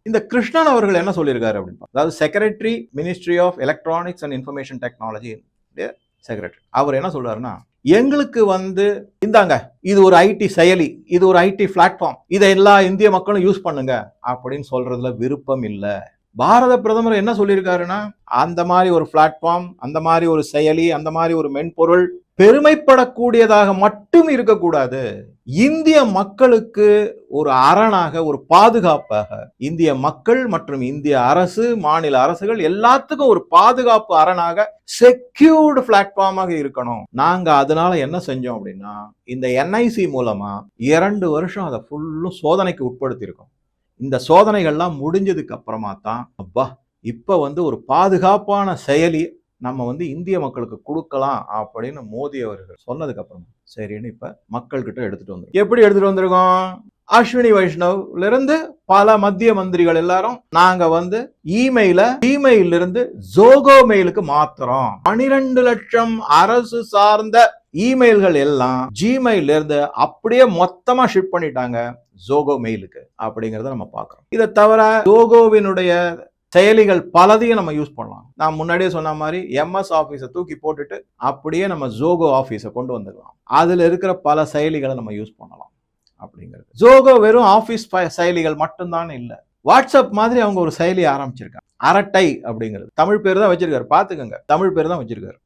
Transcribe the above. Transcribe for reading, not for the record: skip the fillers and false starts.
இந்த கிருஷ்ணன் அவர்கள் என்ன சொல்லியிருக்காரு அப்படின்னு, அதாவது secretary ministry of electronics and information technology secretary, அவர் என்ன சொல்றாருன்னா, எங்களுக்கு இந்தாங்க இது ஒரு ஐடி செயலி, இது ஒரு ஐடி பிளாட்ஃபார்ம், இதை எல்லா இந்திய மக்களும் யூஸ் பண்ணுங்க அப்படின்னு சொல்றதுல விருப்பம் இல்லை. பாரத பிரதமர் என்ன சொல்லியிருக்காருன்னா, அந்த மாதிரி ஒரு பிளாட்ஃபார்ம், அந்த மாதிரி ஒரு செயலி, அந்த மாதிரி ஒரு மென்பொருள் பெருமைப்படக்கூடியதாக மட்டும் இருக்கக்கூடாது, இந்திய மக்களுக்கு ஒரு அரணாக, ஒரு பாதுகாப்பாக, இந்திய மக்கள் மற்றும் இந்திய அரசு, மாநில அரசுகள் எல்லாத்துக்கும் ஒரு பாதுகாப்பு அரணாக செக்யூர்டு பிளாட்ஃபார்மாக இருக்கணும். நாங்க அதனால என்ன செஞ்சோம் அப்படின்னா, இந்த என்ஐசி மூலமா 2 வருஷம் அதை ஃபுல்லும் சோதனைக்கு உட்படுத்தி இருக்கோம். இந்த சோதனைகள்லாம் முடிஞ்சதுக்கு அப்புறமா தான் அப்பா இப்ப ஒரு பாதுகாப்பான செயலி நம்ம இந்திய மக்களுக்கு கொடுக்கலாம் அப்படின்னு மோடி அவர்கள் சொன்னதுக்கு அப்புறம் சரின்னு இப்ப மக்கள் கிட்ட எடுத்துட்டு வந்திருக்கோம். எப்படி எடுத்துட்டு வந்திருக்கோம்? அஸ்வினி வைஷ்ணவ்ல இருந்து பல மத்திய மந்திரிகள் எல்லாரும் நாங்க இமெயில இருந்து ஜோகோ மெயிலுக்கு மாத்துறோம். 12 லட்சம் அரசு சார்ந்த இமெயில்கள் எல்லாம் ஜிமெயில இருந்து அப்படியே மொத்தமா ஷிப் பண்ணிட்டாங்க ஜோகோ மெயிலுக்கு அப்படிங்கறத நம்ம பார்க்கிறோம். இதை தவிர ஜோகோவினுடைய செயலிகள் பலதையும் நம்ம யூஸ் பண்ணலாம். நான் முன்னாடியே சொன்ன மாதிரி எம்எஸ் ஆபீஸை தூக்கி போட்டுட்டு அப்படியே நம்ம ஜோகோ ஆபீஸை கொண்டு வந்துடலாம். அதுல இருக்கிற பல செயலிகளை நம்ம யூஸ் பண்ணலாம் அப்படிங்கிறது. ஜோகோ வெறும் ஆபீஸ் செயலிகள் மட்டும்தான் இல்லை, வாட்ஸ்அப் மாதிரி அவங்க ஒரு செயலி ஆரம்பிச்சிருக்காங்க, அரட்டை அப்படிங்கிறது. தமிழ் பேர் தான் வச்சிருக்காரு, பாத்துக்கங்க, தமிழ் பேர் தான் வச்சிருக்காரு.